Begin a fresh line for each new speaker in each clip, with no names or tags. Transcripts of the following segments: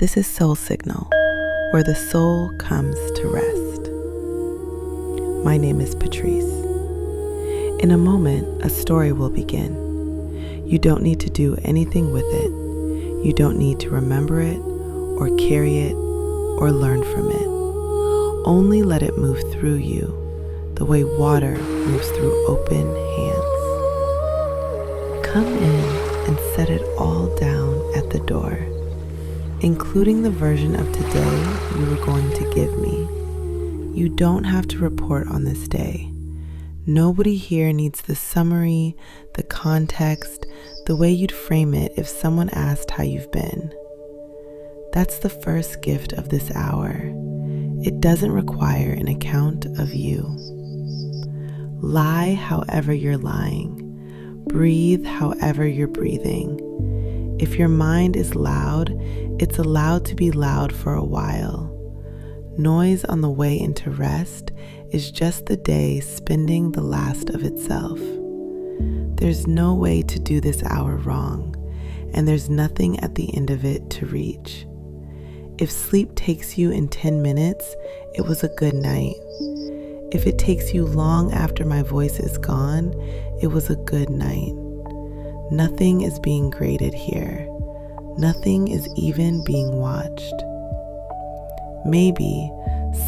This is Soul Signal, where the soul comes to rest. My name is Patrice. In a moment, a story will begin. You don't need to do anything with it. You don't need to remember it, or carry it, or learn from it. Only let it move through you, the way water moves through open hands. Come in and set it all down at the door, including the version of today you were going to give me. You don't have to report on this day. Nobody here needs the summary, the context, the way you'd frame it if someone asked how you've been. That's the first gift of this hour. It doesn't require an account of you. Lie however you're lying. Breathe however you're breathing. If your mind is loud, it's allowed to be loud for a while. Noise on the way into rest is just the day spending the last of itself. There's no way to do this hour wrong, and there's nothing at the end of it to reach. If sleep takes you in 10 minutes, it was a good night. If it takes you long after my voice is gone, it was a good night. Nothing is being graded here. Nothing is even being watched. Maybe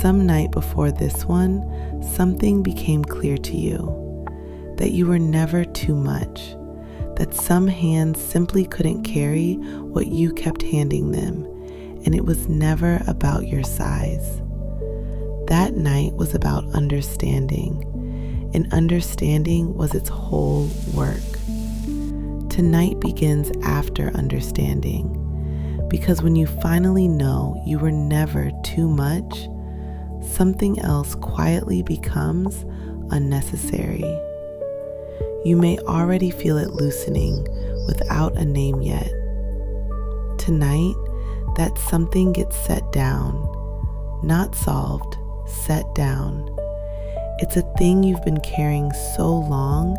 some night before this one, something became clear to you. That you were never too much. That some hands simply couldn't carry what you kept handing them, and it was never about your size. That night was about understanding, and understanding was its whole work. Tonight begins after understanding, because when you finally know you were never too much, something else quietly becomes unnecessary. You may already feel it loosening without a name yet. Tonight, that something gets set down, not solved, set down. It's a thing you've been carrying so long,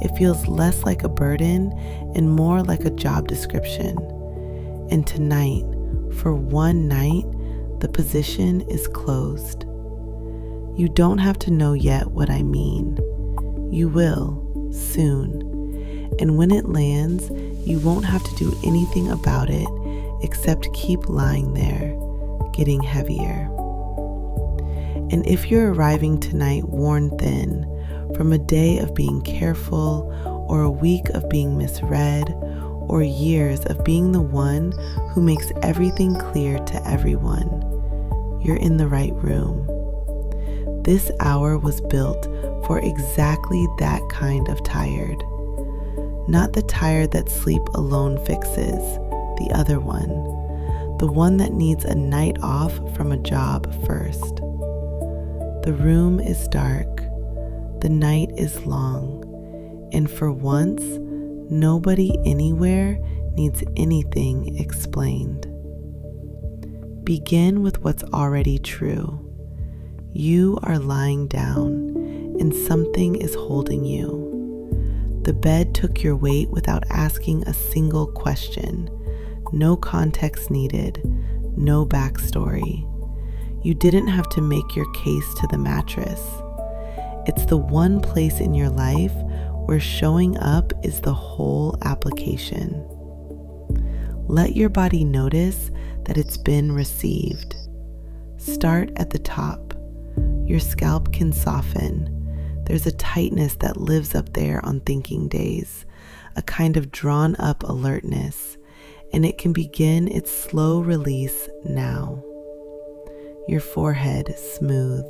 it feels less like a burden and more like a job description. And tonight, for one night, the position is closed. You don't have to know yet what I mean. You will, soon. And when it lands, you won't have to do anything about it except keep lying there, getting heavier. And if you're arriving tonight worn thin from a day of being careful, or a week of being misread, or years of being the one who makes everything clear to everyone, you're in the right room. This hour was built for exactly that kind of tired. Not the tired that sleep alone fixes, the other one. The one that needs a night off from a job first. The room is dark, the night is long, and for once, nobody anywhere needs anything explained. Begin with what's already true. You are lying down, and something is holding you. The bed took your weight without asking a single question. No context needed, no backstory. You didn't have to make your case to the mattress. It's the one place in your life where showing up is the whole application. Let your body notice that it's been received. Start at the top. Your scalp can soften. There's a tightness that lives up there on thinking days, a kind of drawn up alertness, and it can begin its slow release now. Your forehead smooth.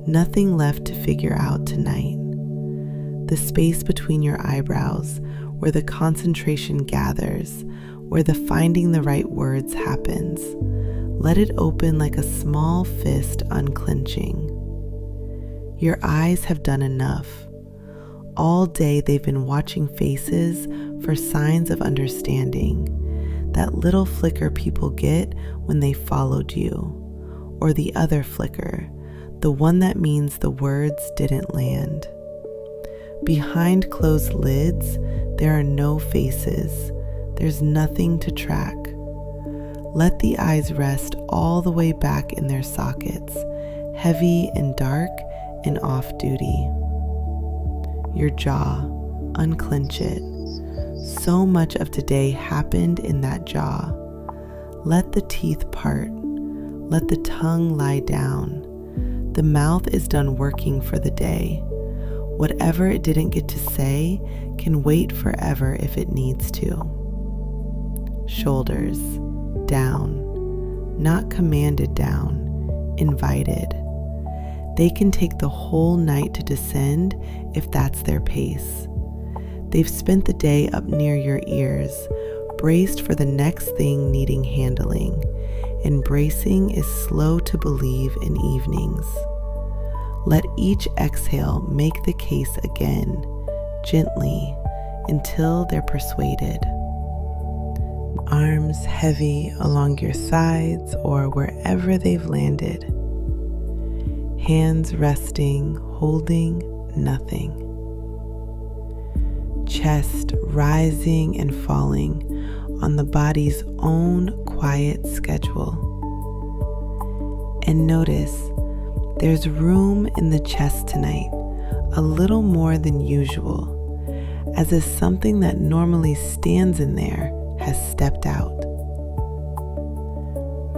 Nothing left to figure out tonight. The space between your eyebrows, where the concentration gathers, where the finding the right words happens. Let it open like a small fist unclenching. Your eyes have done enough. All day they've been watching faces for signs of understanding. That little flicker people get when they followed you. Or the other flicker, the one that means the words didn't land. Behind closed lids, there are no faces. There's nothing to track. Let the eyes rest all the way back in their sockets, heavy and dark and off-duty. Your jaw, unclench it. So much of today happened in that jaw. Let the teeth part. Let the tongue lie down. The mouth is done working for the day. Whatever it didn't get to say can wait forever if it needs to. Shoulders, down. Not commanded down, invited. They can take the whole night to descend if that's their pace. They've spent the day up near your ears, braced for the next thing needing handling, and bracing is slow to believe in evenings. Let each exhale make the case again, gently, until they're persuaded. Arms heavy along your sides or wherever they've landed. Hands resting, holding nothing. Chest rising and falling on the body's own quiet schedule. And notice there's room in the chest tonight, a little more than usual, as if something that normally stands in there has stepped out.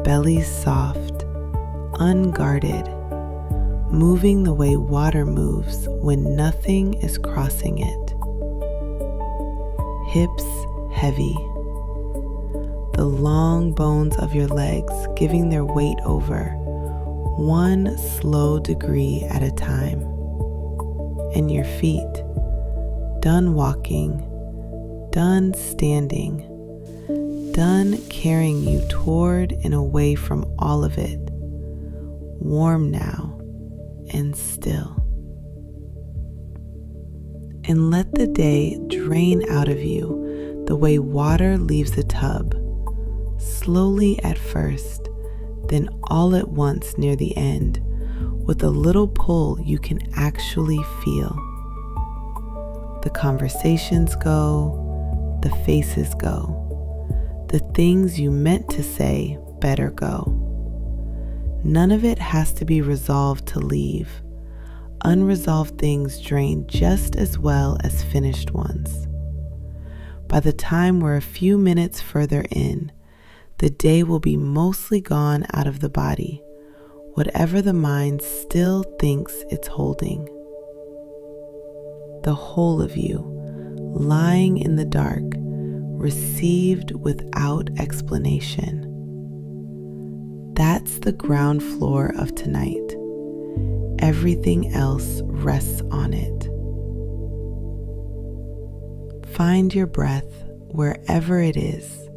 Belly soft, unguarded, moving the way water moves when nothing is crossing it. Hips heavy, the long bones of your legs giving their weight over, one slow degree at a time. And your feet, done walking, done standing, done carrying you toward and away from all of it, warm now and still. And let the day drain out of you the way water leaves a tub, slowly at first, then all at once near the end, with a little pull you can actually feel. The conversations go, the faces go, the things you meant to say better go. None of it has to be resolved to leave. Unresolved things drain just as well as finished ones. By the time we're a few minutes further in, the day will be mostly gone out of the body, whatever the mind still thinks it's holding. The whole of you, lying in the dark, received without explanation. That's the ground floor of tonight. Everything else rests on it. Find your breath wherever it is.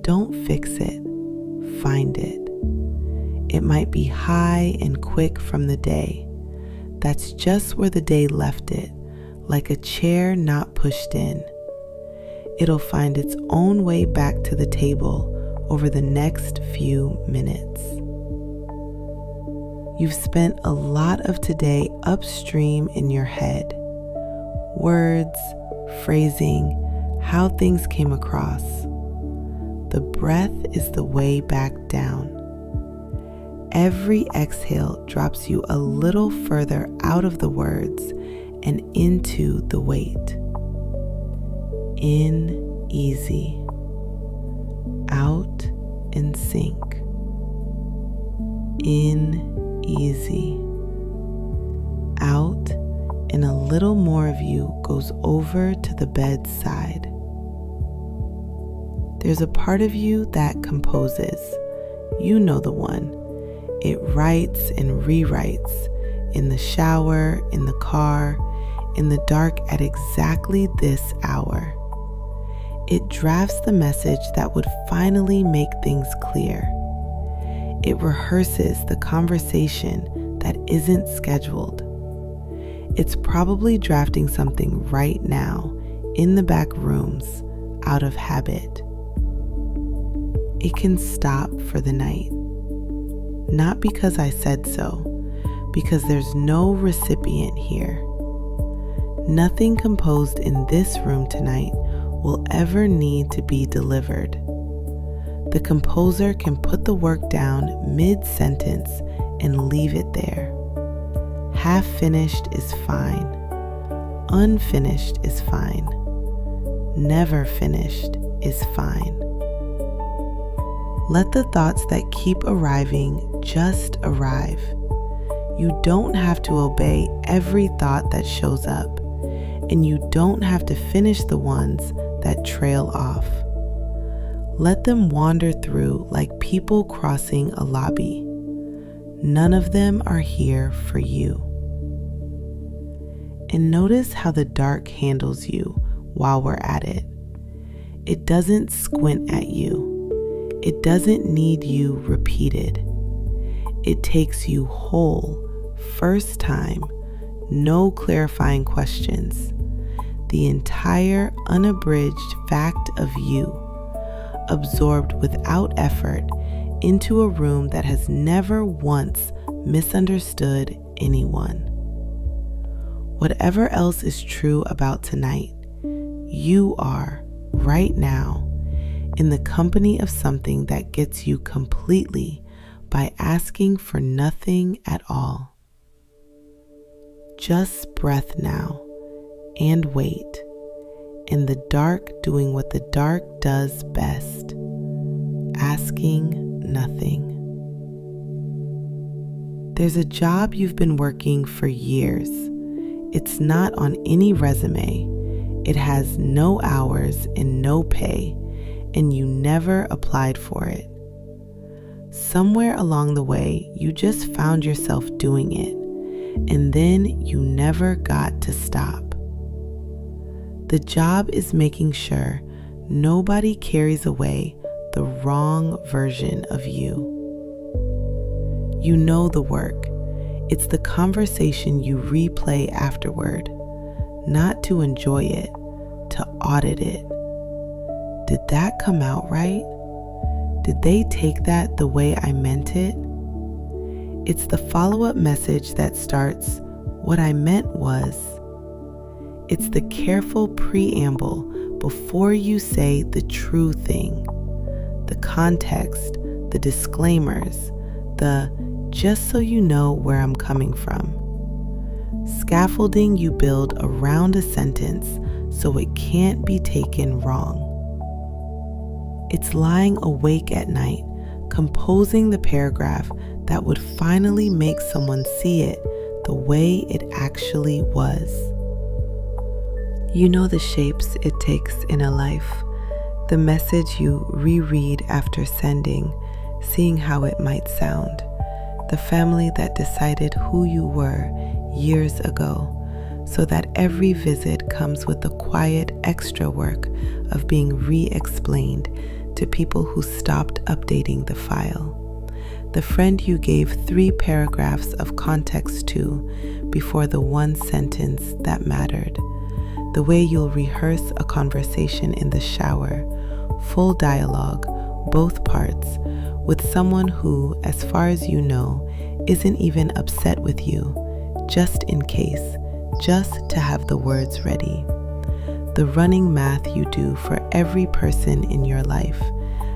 Don't fix it, find it. It might be high and quick from the day. That's just where the day left it, like a chair not pushed in. It'll find its own way back to the table over the next few minutes. You've spent a lot of today upstream in your head. Words, phrasing, how things came across. The breath is the way back down. Every exhale drops you a little further out of the words and into the weight. In easy. Out and sink. In easy. Out, and a little more of you goes over to the bedside. There's a part of you that composes. You know the one. It writes and rewrites in the shower, in the car, in the dark at exactly this hour. It drafts the message that would finally make things clear. It rehearses the conversation that isn't scheduled. It's probably drafting something right now in the back rooms out of habit. It can stop for the night. Not because I said so, because there's no recipient here. Nothing composed in this room tonight will ever need to be delivered. The composer can put the work down mid-sentence and leave it there. Half finished is fine. Unfinished is fine. Never finished is fine. Let the thoughts that keep arriving just arrive. You don't have to obey every thought that shows up, and you don't have to finish the ones that trail off. Let them wander through like people crossing a lobby. None of them are here for you. And notice how the dark handles you while we're at it. It doesn't squint at you. It doesn't need you repeated. It takes you whole, first time, no clarifying questions. The entire unabridged fact of you, absorbed without effort into a room that has never once misunderstood anyone. Whatever else is true about tonight, you are, right now, in the company of something that gets you completely by asking for nothing at all. Just breath now and wait, in the dark doing what the dark does best, asking nothing. There's a job you've been working for years. It's not on any resume. It has no hours and no pay, and you never applied for it. Somewhere along the way, you just found yourself doing it, and then you never got to stop. The job is making sure nobody carries away the wrong version of you. You know the work. It's the conversation you replay afterward, not to enjoy it, to audit it. Did that come out right? Did they take that the way I meant it? It's the follow-up message that starts, "What I meant was." It's the careful preamble before you say the true thing. The context, the disclaimers, the "just so you know where I'm coming from." Scaffolding you build around a sentence so it can't be taken wrong. It's lying awake at night, composing the paragraph that would finally make someone see it the way it actually was. You know the shapes it takes in a life, the message you reread after sending, seeing how it might sound, the family that decided who you were years ago, so that every visit comes with the quiet extra work of being re-explained to people who stopped updating the file. The friend you gave 3 paragraphs of context to before the one sentence that mattered. The way you'll rehearse a conversation in the shower, full dialogue, both parts, with someone who, as far as you know, isn't even upset with you, just in case, just to have the words ready. The running math you do for every person in your life.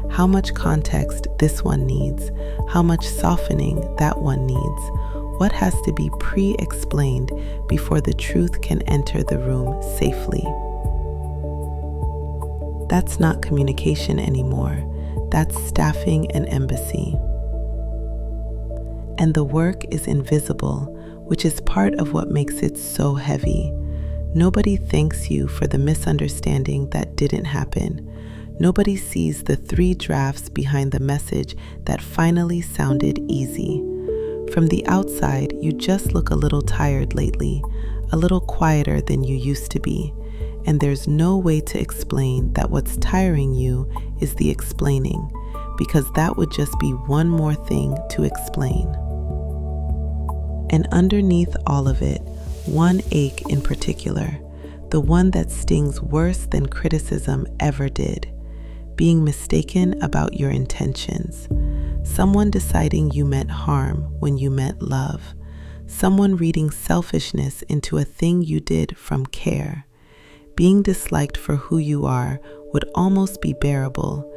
How much context this one needs, how much softening that one needs, what has to be pre-explained before the truth can enter the room safely. That's not communication anymore. That's staffing an embassy. And the work is invisible, which is part of what makes it so heavy. Nobody thanks you for the misunderstanding that didn't happen. Nobody sees the 3 drafts behind the message that finally sounded easy. From the outside, you just look a little tired lately, a little quieter than you used to be, and there's no way to explain that what's tiring you is the explaining, because that would just be one more thing to explain. And underneath all of it, one ache in particular, the one that stings worse than criticism ever did. Being mistaken about your intentions. Someone deciding you meant harm when you meant love. Someone reading selfishness into a thing you did from care. Being disliked for who you are would almost be bearable,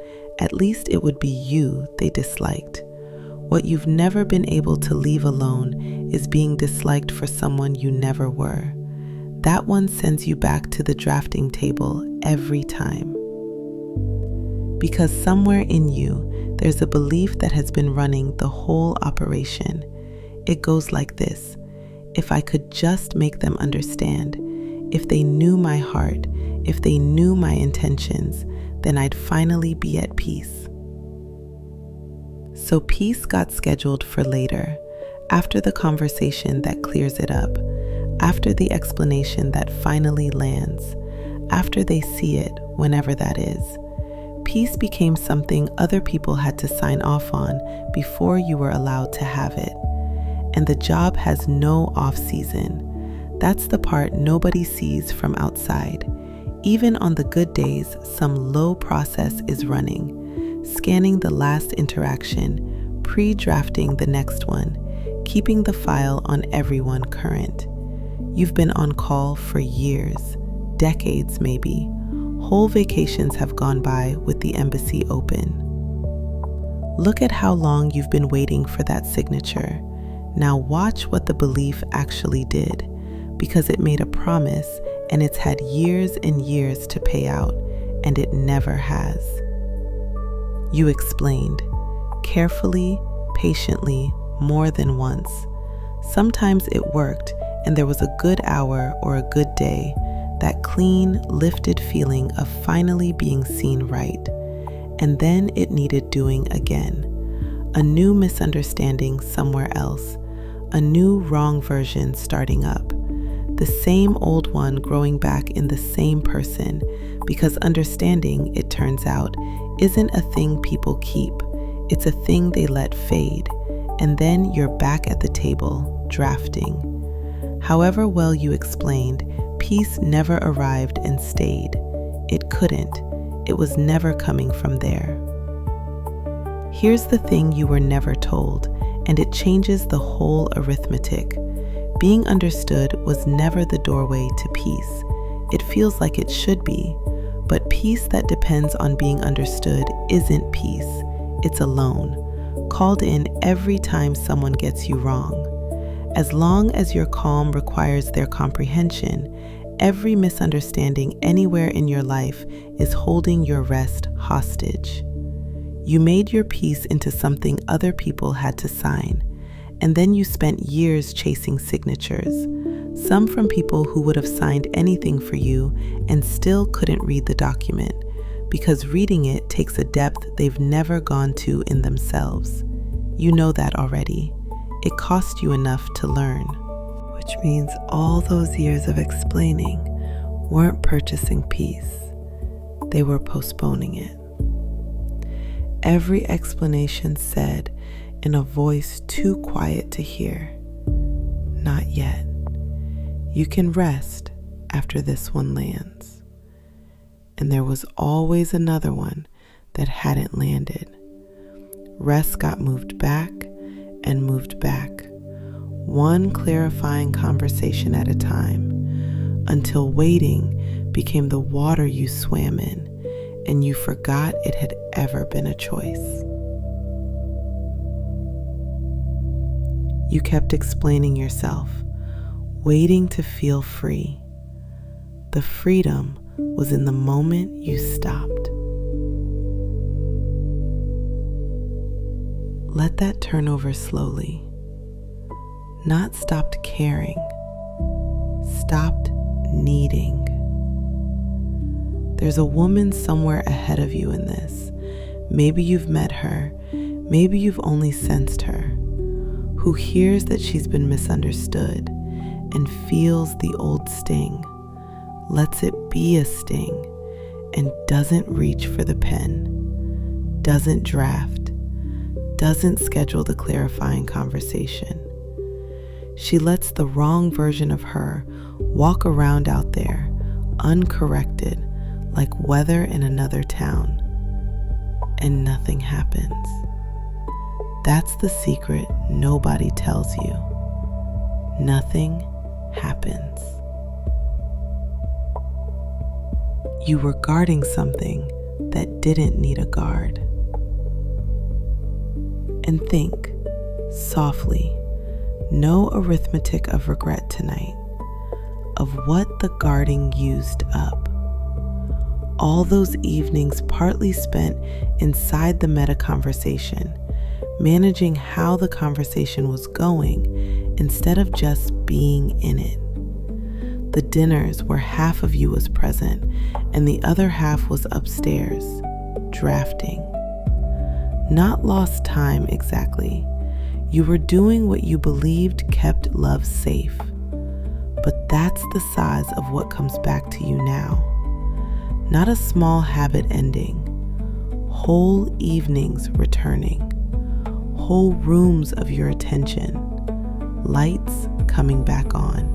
At least it would be you they disliked. What you've never been able to leave alone is being disliked for someone you never were. That one sends you back to the drafting table every time. Because somewhere in you, there's a belief that has been running the whole operation. It goes like this: if I could just make them understand, if they knew my heart, if they knew my intentions, then I'd finally be at peace. So peace got scheduled for later, after the conversation that clears it up, after the explanation that finally lands, after they see it, whenever that is. Peace became something other people had to sign off on before you were allowed to have it. And the job has no off-season. That's the part nobody sees from outside. Even on the good days, some low process is running, scanning the last interaction, pre-drafting the next one, keeping the file on everyone current. You've been on call for years, decades maybe. Whole vacations have gone by with the embassy open. Look at how long you've been waiting for that signature. Now watch what the belief actually did, because it made a promise and it's had years and years to pay out, and it never has. You explained, carefully, patiently, more than once. Sometimes it worked and there was a good hour or a good day, that clean, lifted feeling of finally being seen right. And then it needed doing again. A new misunderstanding somewhere else, a new wrong version starting up, the same old one growing back in the same person, because understanding, it turns out, isn't a thing people keep. It's a thing they let fade. And then you're back at the table, drafting. However well you explained, peace never arrived and stayed. It couldn't. It was never coming from there. Here's the thing you were never told, and it changes the whole arithmetic. Being understood was never the doorway to peace. It feels like it should be, but peace that depends on being understood isn't peace. It's a loan, called in every time someone gets you wrong. As long as your calm requires their comprehension, every misunderstanding anywhere in your life is holding your rest hostage. You made your peace into something other people had to sign, and then you spent years chasing signatures, some from people who would have signed anything for you and still couldn't read the document, because reading it takes a depth they've never gone to in themselves. You know that already. It cost you enough to learn. Which means all those years of explaining weren't purchasing peace. They were postponing it. Every explanation said in a voice too quiet to hear, "Not yet. You can rest after this one lands." And there was always another one that hadn't landed. Rest got moved back and moved back, one clarifying conversation at a time, until waiting became the water you swam in, and you forgot it had ever been a choice. You kept explaining yourself, waiting to feel free. The freedom was in the moment you stopped. Let that turn over slowly. Not stopped caring, stopped needing. There's a woman somewhere ahead of you in this. Maybe you've met her, maybe you've only sensed her, who hears that she's been misunderstood and feels the old sting, lets it be a sting, and doesn't reach for the pen, doesn't draft, doesn't schedule the clarifying conversation. She lets the wrong version of her walk around out there, uncorrected, like weather in another town, and nothing happens. That's the secret nobody tells you. Nothing happens. You were guarding something that didn't need a guard. and think, softly, no arithmetic of regret tonight, of what the guarding used up. All those evenings partly spent inside the meta conversation, managing how the conversation was going instead of just being in it. The dinners where half of you was present and the other half was upstairs, drafting. Not lost time exactly. You were doing what you believed kept love safe. But that's the size of what comes back to you now. Not a small habit ending. Whole evenings returning. Whole rooms of your attention. Lights coming back on.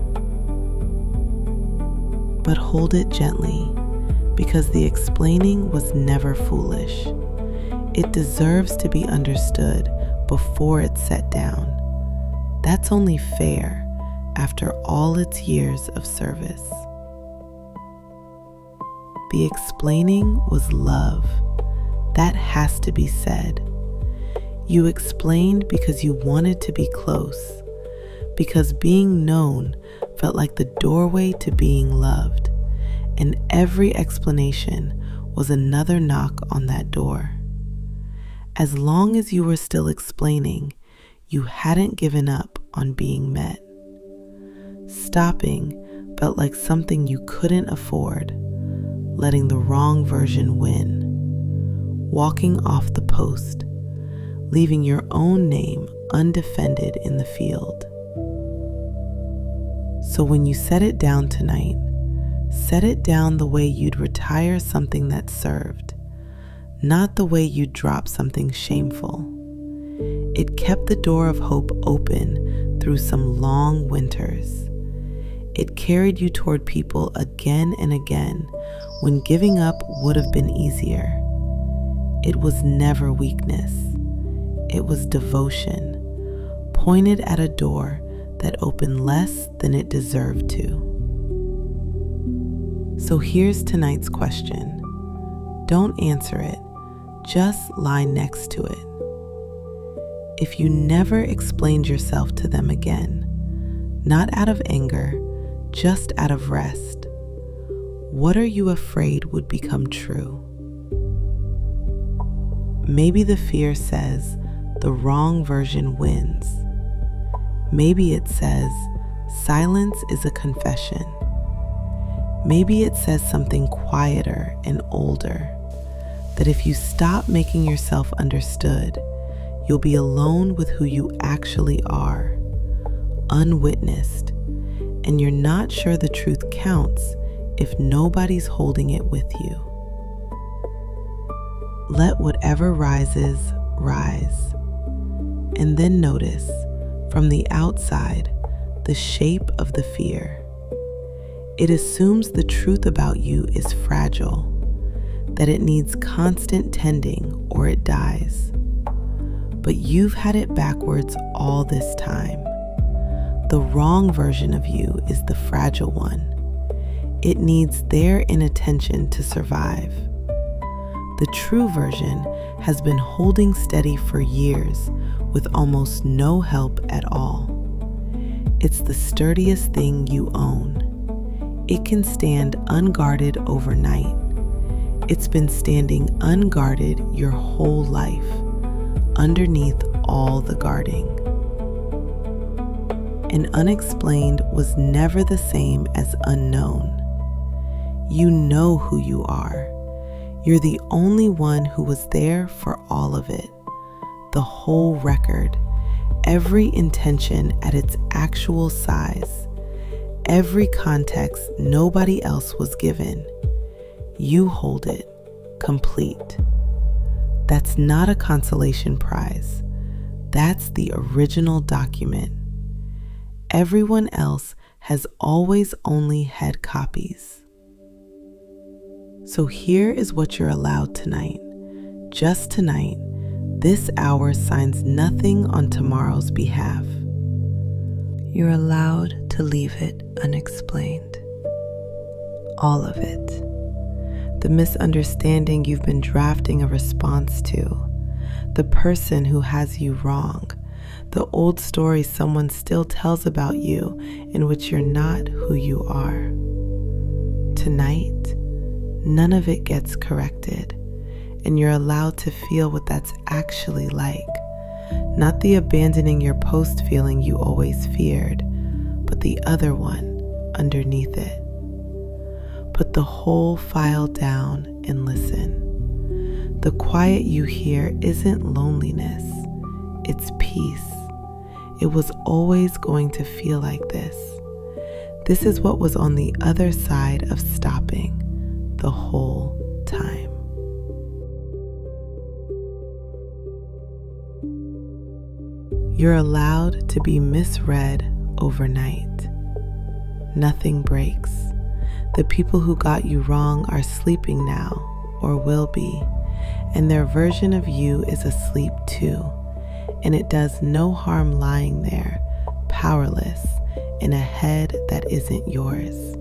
But hold it gently, because the explaining was never foolish. It deserves to be understood before it's set down. That's only fair after all its years of service. The explaining was love. That has to be said. You explained because you wanted to be close, because being known felt like the doorway to being loved, and every explanation was another knock on that door. As long as you were still explaining, you hadn't given up on being met. Stopping felt like something you couldn't afford, letting the wrong version win, walking off the post, leaving your own name undefended in the field. So when you set it down tonight, set it down the way you'd retire something that served, not the way you'd drop something shameful. It kept the door of hope open through some long winters. It carried you toward people again and again when giving up would have been easier. It was never weakness. It was devotion, pointed at a door that opened less than it deserved to. So here's tonight's question. Don't answer it, just lie next to it. If you never explained yourself to them again, not out of anger, just out of rest, what are you afraid would become true? Maybe the fear says the wrong version wins. Maybe it says silence is a confession. Maybe it says something quieter and older, that if you stop making yourself understood, you'll be alone with who you actually are, unwitnessed, and you're not sure the truth counts if nobody's holding it with you. Let whatever rises, rise, and then notice from the outside the shape of the fear. It assumes the truth about you is fragile, that it needs constant tending or it dies. But you've had it backwards all this time. The wrong version of you is the fragile one. It needs their inattention to survive. The true version has been holding steady for years with almost no help at all. It's the sturdiest thing you own. It can stand unguarded overnight. It's been standing unguarded your whole life, underneath all the guarding. And unexplained was never the same as unknown. You know who you are. You're the only one who was there for all of it, the whole record, every intention at its actual size, every context nobody else was given. You hold it, complete. That's not a consolation prize. That's the original document. Everyone else has always only had copies. So here is what you're allowed tonight. Just tonight, this hour signs nothing on tomorrow's behalf. You're allowed to leave it unexplained. All of it. The misunderstanding you've been drafting a response to, the person who has you wrong, the old story someone still tells about you in which you're not who you are. Tonight, none of it gets corrected, and you're allowed to feel what that's actually like. Not the abandoning your post feeling you always feared, but the other one underneath it. Put the whole file down and listen. The quiet you hear isn't loneliness, it's peace. It was always going to feel like this. This is what was on the other side of stopping the whole time. You're allowed to be misread overnight. Nothing breaks. The people who got you wrong are sleeping now, or will be, and their version of you is asleep too, and it does no harm lying there, powerless, in a head that isn't yours.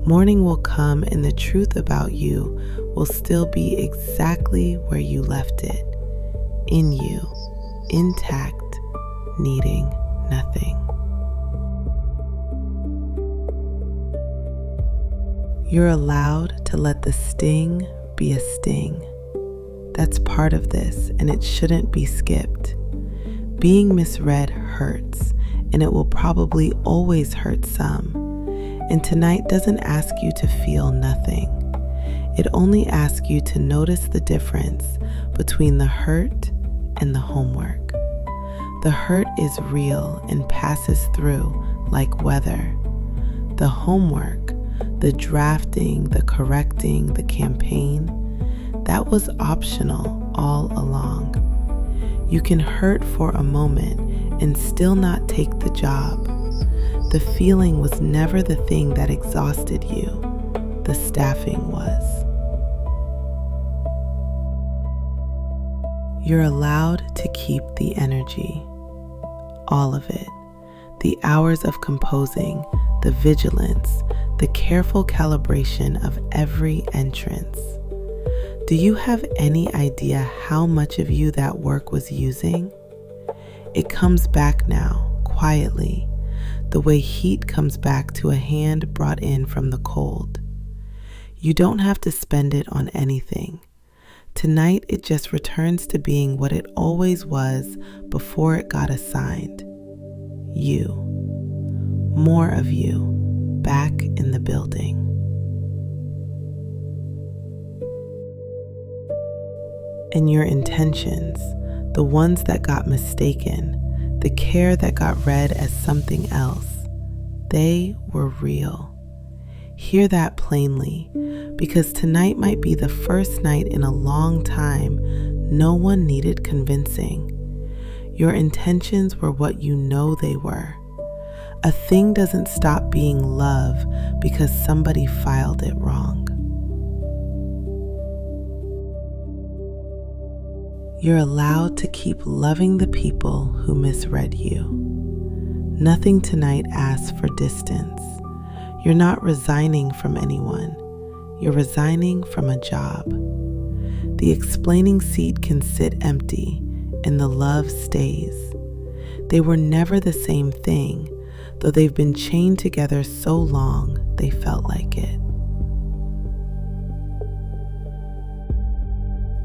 Morning will come and the truth about you will still be exactly where you left it, in you, intact, needing nothing. You're allowed to let the sting be a sting. That's part of this, and it shouldn't be skipped. Being misread hurts, and it will probably always hurt some. And tonight doesn't ask you to feel nothing. It only asks you to notice the difference between the hurt and the homework. The hurt is real and passes through like weather. The homework, the drafting, the correcting, the campaign, that was optional all along. You can hurt for a moment and still not take the job. The feeling was never the thing that exhausted you. The staffing was. You're allowed to keep the energy. All of it. The hours of composing, the vigilance, the careful calibration of every entrance. Do you have any idea how much of you that work was using? It comes back now, quietly, the way heat comes back to a hand brought in from the cold. You don't have to spend it on anything. Tonight, it just returns to being what it always was before it got assigned. You. More of you, back in the building. And your intentions, the ones that got mistaken, the care that got read as something else, they were real. Hear that plainly, because tonight might be the first night in a long time no one needed convincing. Your intentions were what you know they were. A thing doesn't stop being love because somebody filed it wrong. You're allowed to keep loving the people who misread you. Nothing tonight asks for distance. You're not resigning from anyone. You're resigning from a job. The explaining seat can sit empty and the love stays. They were never the same thing, though they've been chained together so long they felt like it.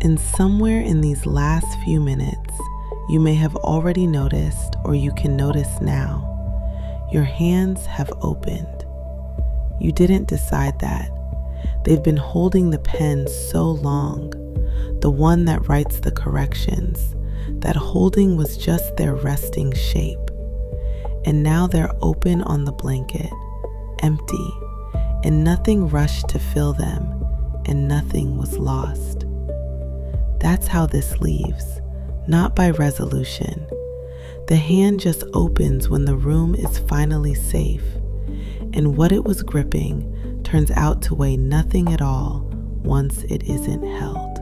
And somewhere in these last few minutes, you may have already noticed, or you can notice now, your hands have opened. You didn't decide that. They've been holding the pen so long, the one that writes the corrections, that holding was just their resting shape. And now they're open on the blanket, empty, and nothing rushed to fill them, and nothing was lost. That's how this leaves, not by resolution. The hand just opens when the room is finally safe, and what it was gripping turns out to weigh nothing at all once it isn't held.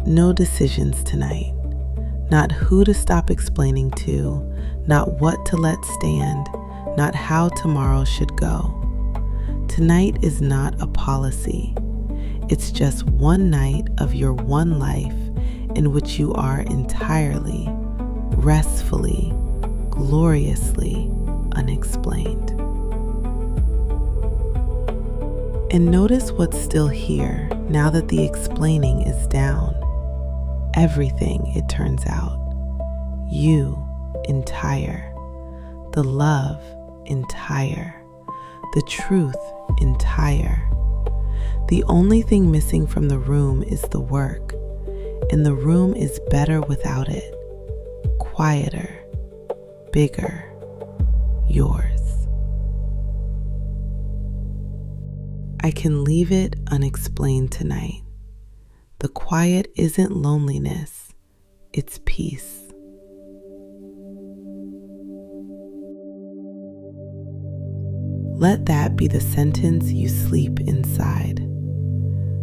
No decisions tonight. Not who to stop explaining to, not what to let stand, not how tomorrow should go. Tonight is not a policy. It's just one night of your one life in which you are entirely, restfully, gloriously unexplained. And notice what's still here now that the explaining is down. Everything, it turns out. You, entire. The love, entire. The truth, entire. The only thing missing from the room is the work, and the room is better without it. Quieter, bigger, yours. I can leave it unexplained tonight. The quiet isn't loneliness, it's peace. Let that be the sentence you sleep inside.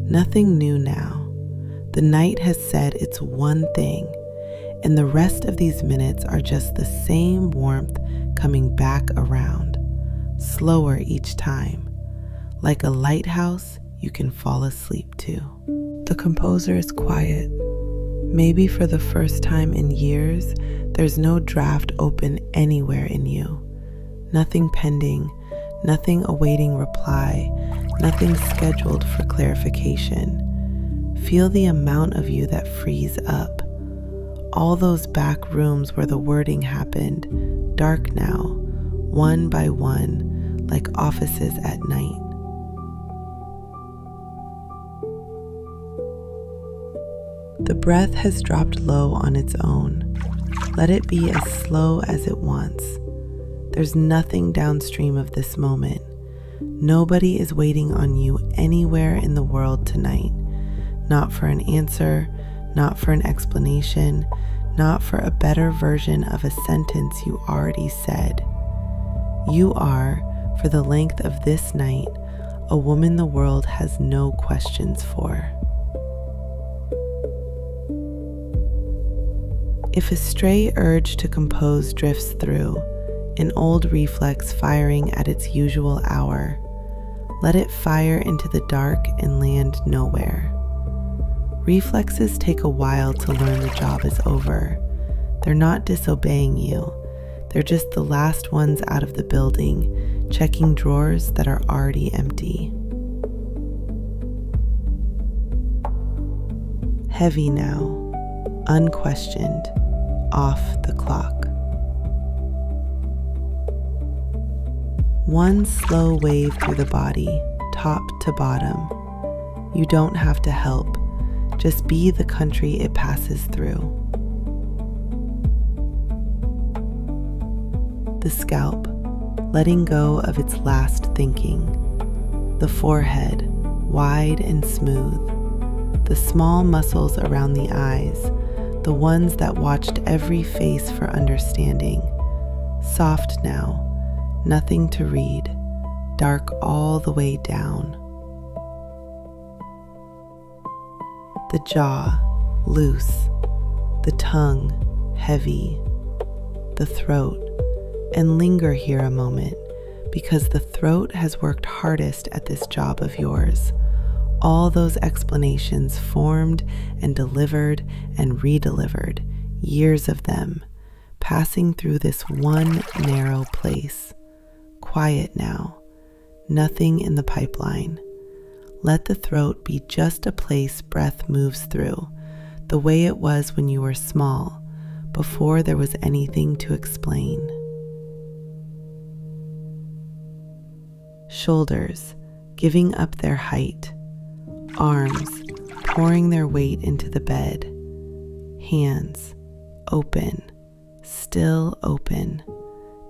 Nothing new now. The night has said its one thing, and the rest of these minutes are just the same warmth coming back around, slower each time, like a lighthouse you can fall asleep to. The composer is quiet. Maybe for the first time in years, there's no draft open anywhere in you. Nothing pending, nothing awaiting reply, nothing scheduled for clarification. Feel the amount of you that frees up. All those back rooms where the wording happened, dark now, one by one, like offices at night. The breath has dropped low on its own. Let it be as slow as it wants. There's nothing downstream of this moment. Nobody is waiting on you anywhere in the world tonight. Not for an answer, not for an explanation, not for a better version of a sentence you already said. You are, for the length of this night, a woman the world has no questions for. If a stray urge to compose drifts through, an old reflex firing at its usual hour, let it fire into the dark and land nowhere. Reflexes take a while to learn the job is over. They're not disobeying you. They're just the last ones out of the building, checking drawers that are already empty. Heavy now, unquestioned, off the clock. One slow wave through the body, top to bottom. You don't have to help. Just be the country it passes through. The scalp, letting go of its last thinking. The forehead, wide and smooth. The small muscles around the eyes, the ones that watched every face for understanding. Soft now, nothing to read, dark all the way down. The jaw, loose. The tongue, heavy. The throat. And linger here a moment, because the throat has worked hardest at this job of yours. All those explanations formed and delivered and redelivered, years of them, passing through this one narrow place. Quiet now, nothing in the pipeline. Let the throat be just a place breath moves through, the way it was when you were small, before there was anything to explain. Shoulders, giving up their height. Arms, pouring their weight into the bed. Hands, open, still open.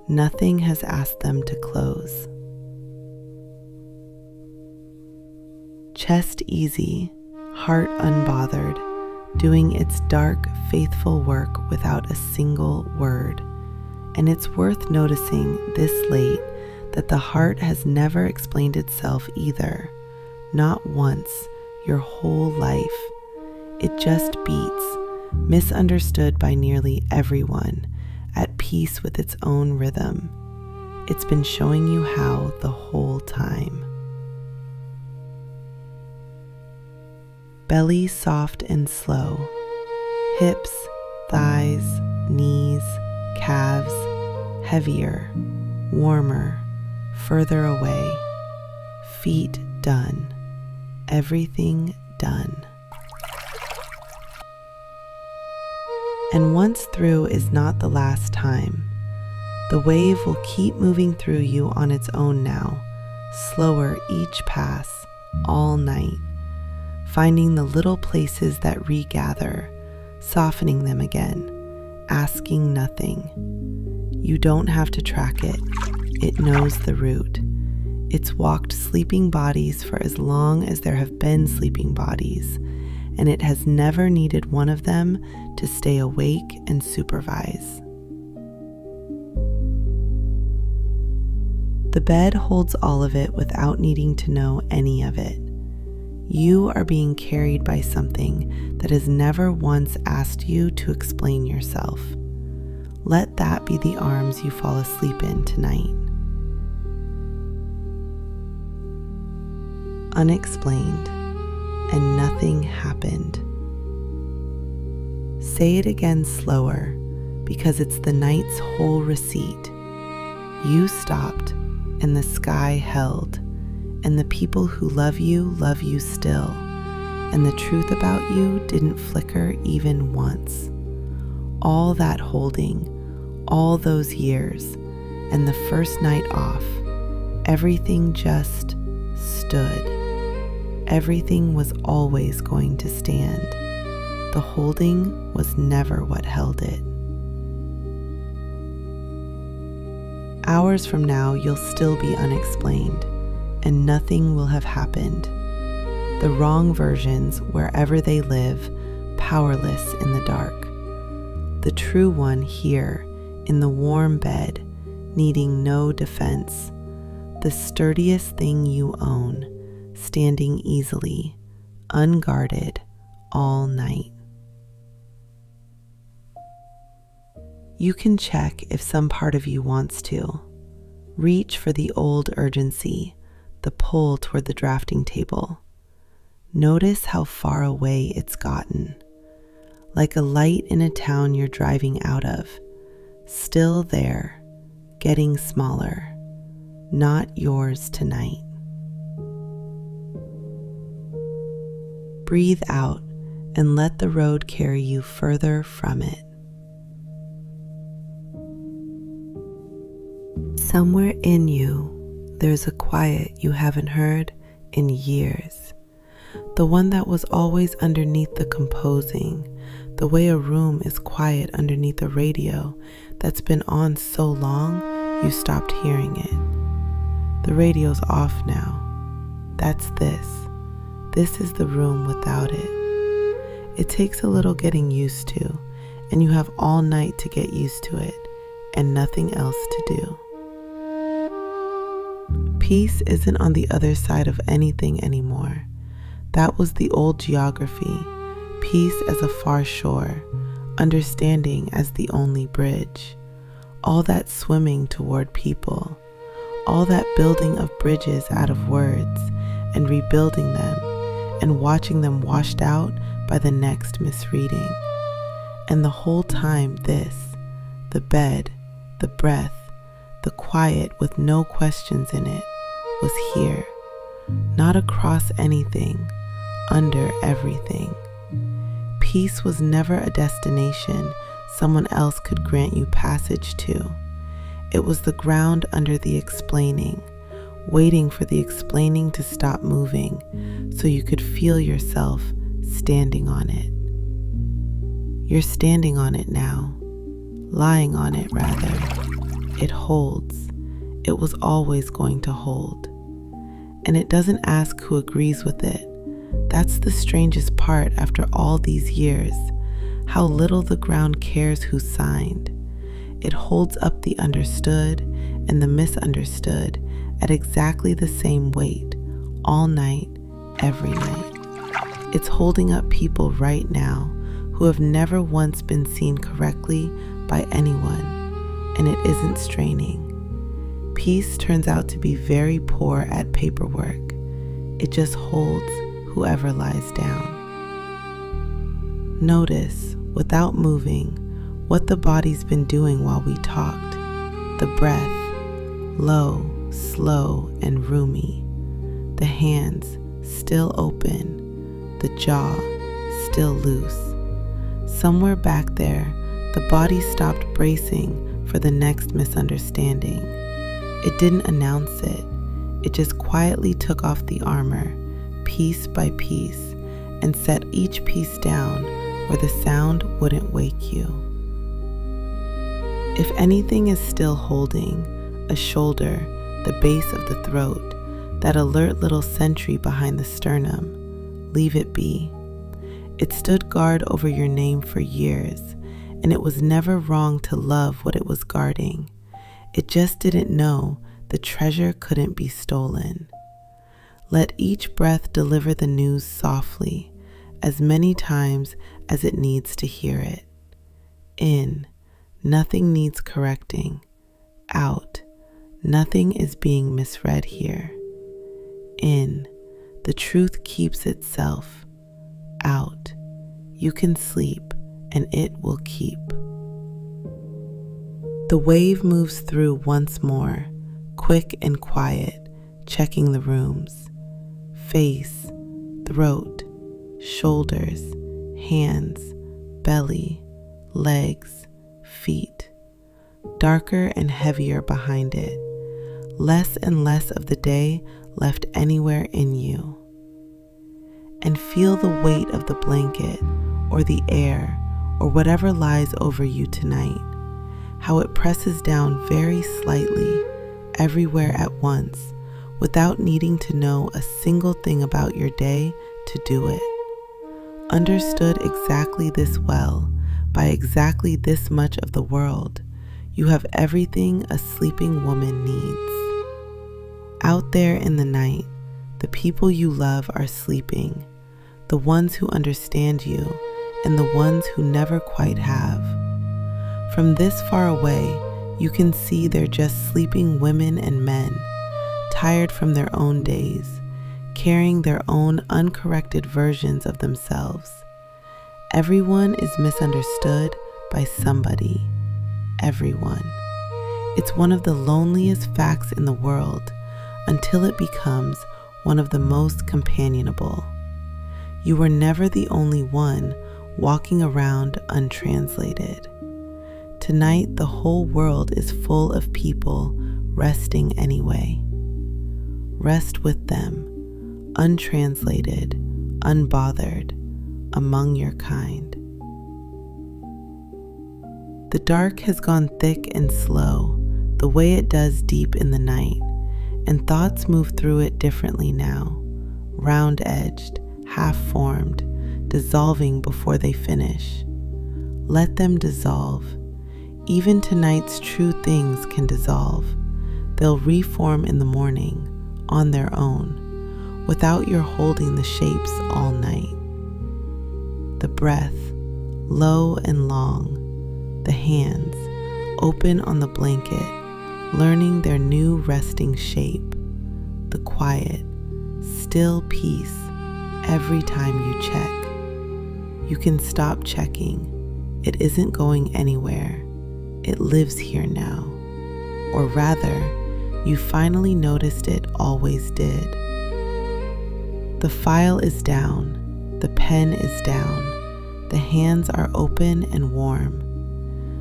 Nothing has asked them to close. Chest easy, heart unbothered, doing its dark, faithful work without a single word. And it's worth noticing this late that the heart has never explained itself either, not once, your whole life. It just beats, misunderstood by nearly everyone, at peace with its own rhythm. It's been showing you how the whole time. belly soft and slow, hips, thighs, knees, calves, heavier, warmer, further away, feet done, everything done. And once through is not the last time. The wave will keep moving through you on its own now, slower each pass, all night, finding the little places that regather, softening them again, asking nothing. You don't have to track it. It knows the route. It's walked sleeping bodies for as long as there have been sleeping bodies, and it has never needed one of them to stay awake and supervise. The bed holds all of it without needing to know any of it. You are being carried by something that has never once asked you to explain yourself. Let that be the arms you fall asleep in tonight. Unexplained, and nothing happened. Say it again slower, because it's the night's whole receipt. You stopped, and the sky held, and the people who love you still, and the truth about you didn't flicker even once. All that holding, all those years, and the first night off, everything just stood. Everything was always going to stand. The holding was never what held it. Hours from now, you'll still be unexplained, and nothing will have happened. The wrong versions, wherever they live, powerless in the dark. The true one here, in the warm bed, needing no defense. The sturdiest thing you own, standing easily, unguarded, all night. You can check if some part of you wants to. Reach for the old urgency, the pull toward the drafting table. Notice how far away it's gotten. Like a light in a town you're driving out of. Still there, getting smaller. Not yours tonight. Breathe out and let the road carry you further from it. Somewhere in you, there's a quiet you haven't heard in years. The one that was always underneath the composing, the way a room is quiet underneath a radio that's been on so long you stopped hearing it. The radio's off now. That's this. This is the room without it. It takes a little getting used to, and you have all night to get used to it, and nothing else to do. Peace isn't on the other side of anything anymore. That was the old geography. Peace as a far shore, understanding as the only bridge. All that swimming toward people, all that building of bridges out of words and rebuilding them and watching them washed out by the next misreading. And the whole time this, the bed, the breath, the quiet with no questions in it, was here, not across anything, under everything. Peace was never a destination someone else could grant you passage to. It was the ground under the explaining, waiting for the explaining to stop moving so you could feel yourself standing on it. You're standing on it now, lying on it rather. It holds. It was always going to hold. And it doesn't ask who agrees with it. That's the strangest part after all these years, how little the ground cares who signed. It holds up the understood and the misunderstood at exactly the same weight, all night, every night. It's holding up people right now who have never once been seen correctly by anyone, and it isn't straining. Peace turns out to be very poor at paperwork. It just holds whoever lies down. Notice, without moving, what the body's been doing while we talked. The breath, low, slow, and roomy. The hands, still open. The jaw, still loose. Somewhere back there, the body stopped bracing for the next misunderstanding. It didn't announce it. It just quietly took off the armor, piece by piece, and set each piece down where the sound wouldn't wake you. If anything is still holding, a shoulder, the base of the throat, that alert little sentry behind the sternum, leave it be. It stood guard over your name for years, and it was never wrong to love what it was guarding. It just didn't know the treasure couldn't be stolen. Let each breath deliver the news softly, as many times as it needs to hear it. In, nothing needs correcting. Out, nothing is being misread here. In, the truth keeps itself. Out, you can sleep and it will keep. The wave moves through once more, quick and quiet, checking the rooms. Face, throat, shoulders, hands, belly, legs, feet. Darker and heavier behind it. Less and less of the day left anywhere in you. And feel the weight of the blanket or the air or whatever lies over you tonight. How it presses down very slightly, everywhere at once, without needing to know a single thing about your day to do it. Understood exactly this well, by exactly this much of the world, you have everything a sleeping woman needs. Out there in the night, the people you love are sleeping, the ones who understand you, and the ones who never quite have. From this far away, you can see they're just sleeping women and men, tired from their own days, carrying their own uncorrected versions of themselves. Everyone is misunderstood by somebody. Everyone. It's one of the loneliest facts in the world until it becomes one of the most companionable. You were never the only one walking around untranslated. Tonight, the whole world is full of people resting anyway. Rest with them, untranslated, unbothered, among your kind. The dark has gone thick and slow, the way it does deep in the night, and thoughts move through it differently now, round-edged, half-formed, dissolving before they finish. Let them dissolve. Even tonight's true things can dissolve. They'll reform in the morning, on their own, without your holding the shapes all night. The breath, low and long, the hands, open on the blanket, learning their new resting shape. The quiet, still peace every time you check. You can stop checking. It isn't going anywhere. It lives here now. Or rather, you finally noticed it always did. The file is down. The pen is down. The hands are open and warm.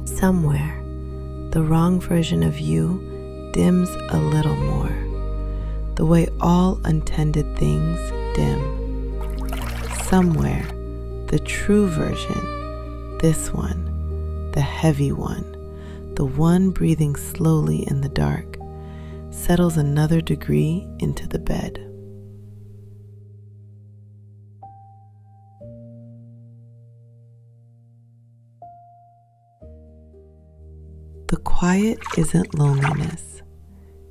Somewhere, the wrong version of you dims a little more, the way all untended things dim. Somewhere, the true version, this one, the heavy one, the one breathing slowly in the dark, settles another degree into the bed. The quiet isn't loneliness.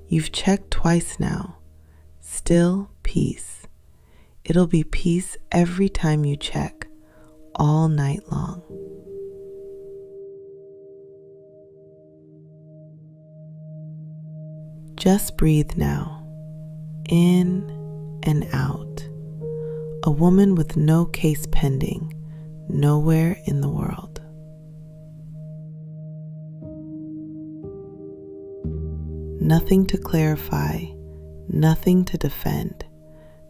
You've checked twice now. Still peace. It'll be peace every time you check, all night long. Just breathe now, in and out. A woman with no case pending, nowhere in the world. Nothing to clarify, nothing to defend,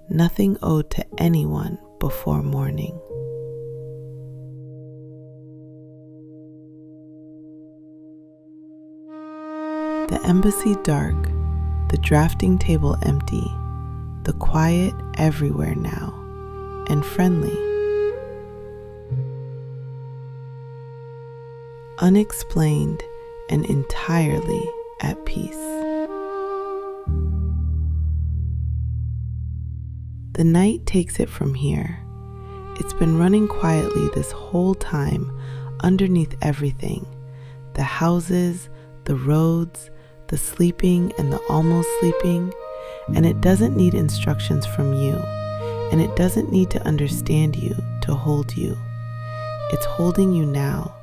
nothing owed to anyone before morning. The embassy dark, the drafting table empty, the quiet everywhere now, and friendly. Unexplained and entirely at peace. The night takes it from here. It's been running quietly this whole time underneath everything. The houses, the roads, the sleeping and the almost sleeping. And it doesn't need instructions from you. And it doesn't need to understand you to hold you. It's holding you now.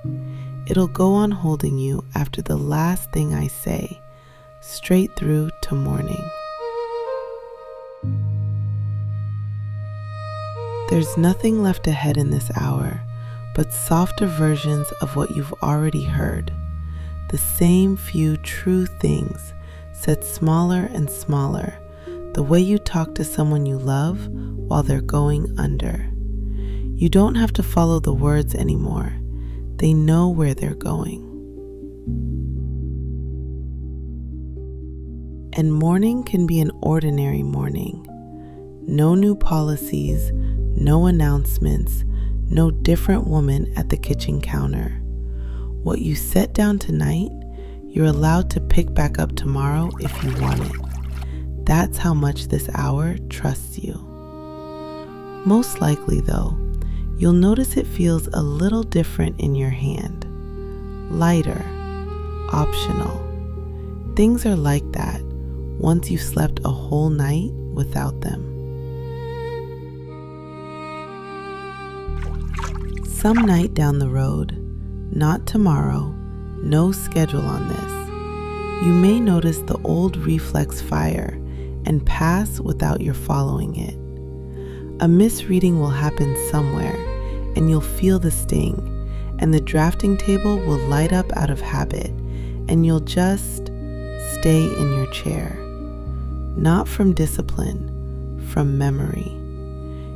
It'll go on holding you after the last thing I say, straight through to morning. There's nothing left ahead in this hour but softer versions of what you've already heard. The same few true things said smaller and smaller, the way you talk to someone you love while they're going under. You don't have to follow the words anymore. They know where they're going. And morning can be an ordinary morning. No new policies, no announcements, no different woman at the kitchen counter. What you set down tonight, you're allowed to pick back up tomorrow if you want it. That's how much this hour trusts you. Most likely though, you'll notice it feels a little different in your hand. Lighter, optional. Things are like that once you've slept a whole night without them. Some night down the road, not tomorrow, no schedule on this, you may notice the old reflex fire and pass without your following it. A misreading will happen somewhere and you'll feel the sting, and the drafting table will light up out of habit and you'll just stay in your chair. Not from discipline, from memory.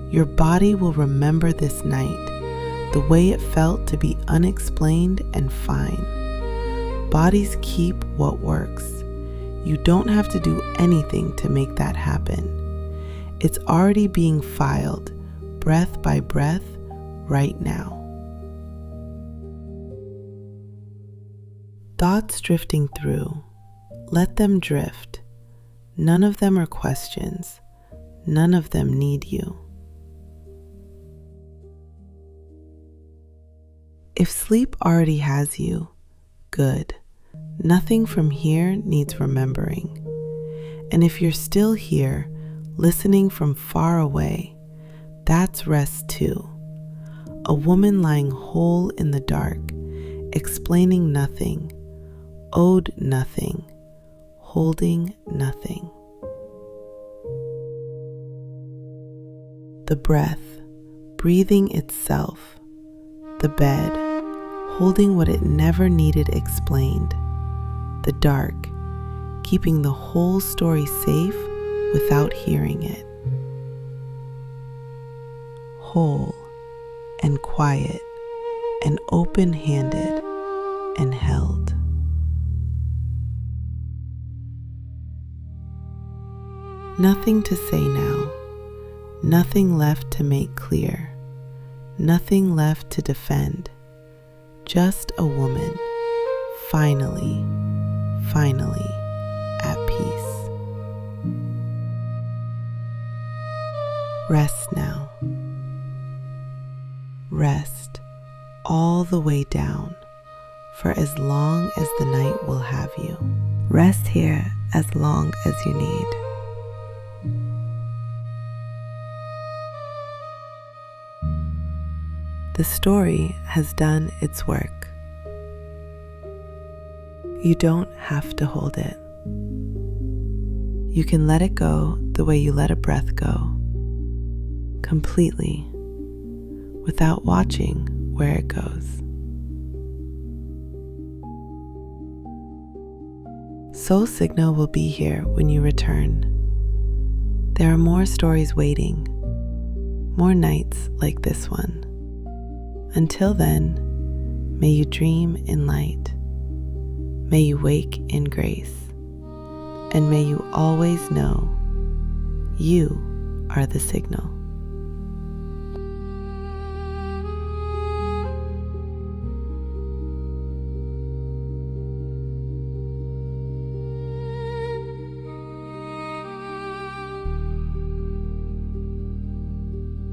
Your body will remember this night, the way it felt to be unexplained and fine. Bodies keep what works. You don't have to do anything to make that happen. It's already being filed, breath by breath, right now. Thoughts drifting through. Let them drift. None of them are questions. None of them need you. If sleep already has you, good. Nothing from here needs remembering. And if you're still here, listening from far away, that's rest too. A woman lying whole in the dark, explaining nothing, owed nothing, holding nothing. The breath, breathing itself. The bed, holding what it never needed explained. The dark, keeping the whole story safe without hearing it. Whole and quiet and open-handed and held. Nothing to say now, nothing left to make clear. Nothing left to defend, just a woman, finally at peace. Rest now. Rest all the way down for as long as the night will have you. Rest here as long as you need. The story has done its work. You don't have to hold it. You can let it go the way you let a breath go, completely, without watching where it goes. Soul Signal will be here when you return. There are more stories waiting, more nights like this one. Until then, may you dream in light, may you wake in grace, and may you always know you are the signal.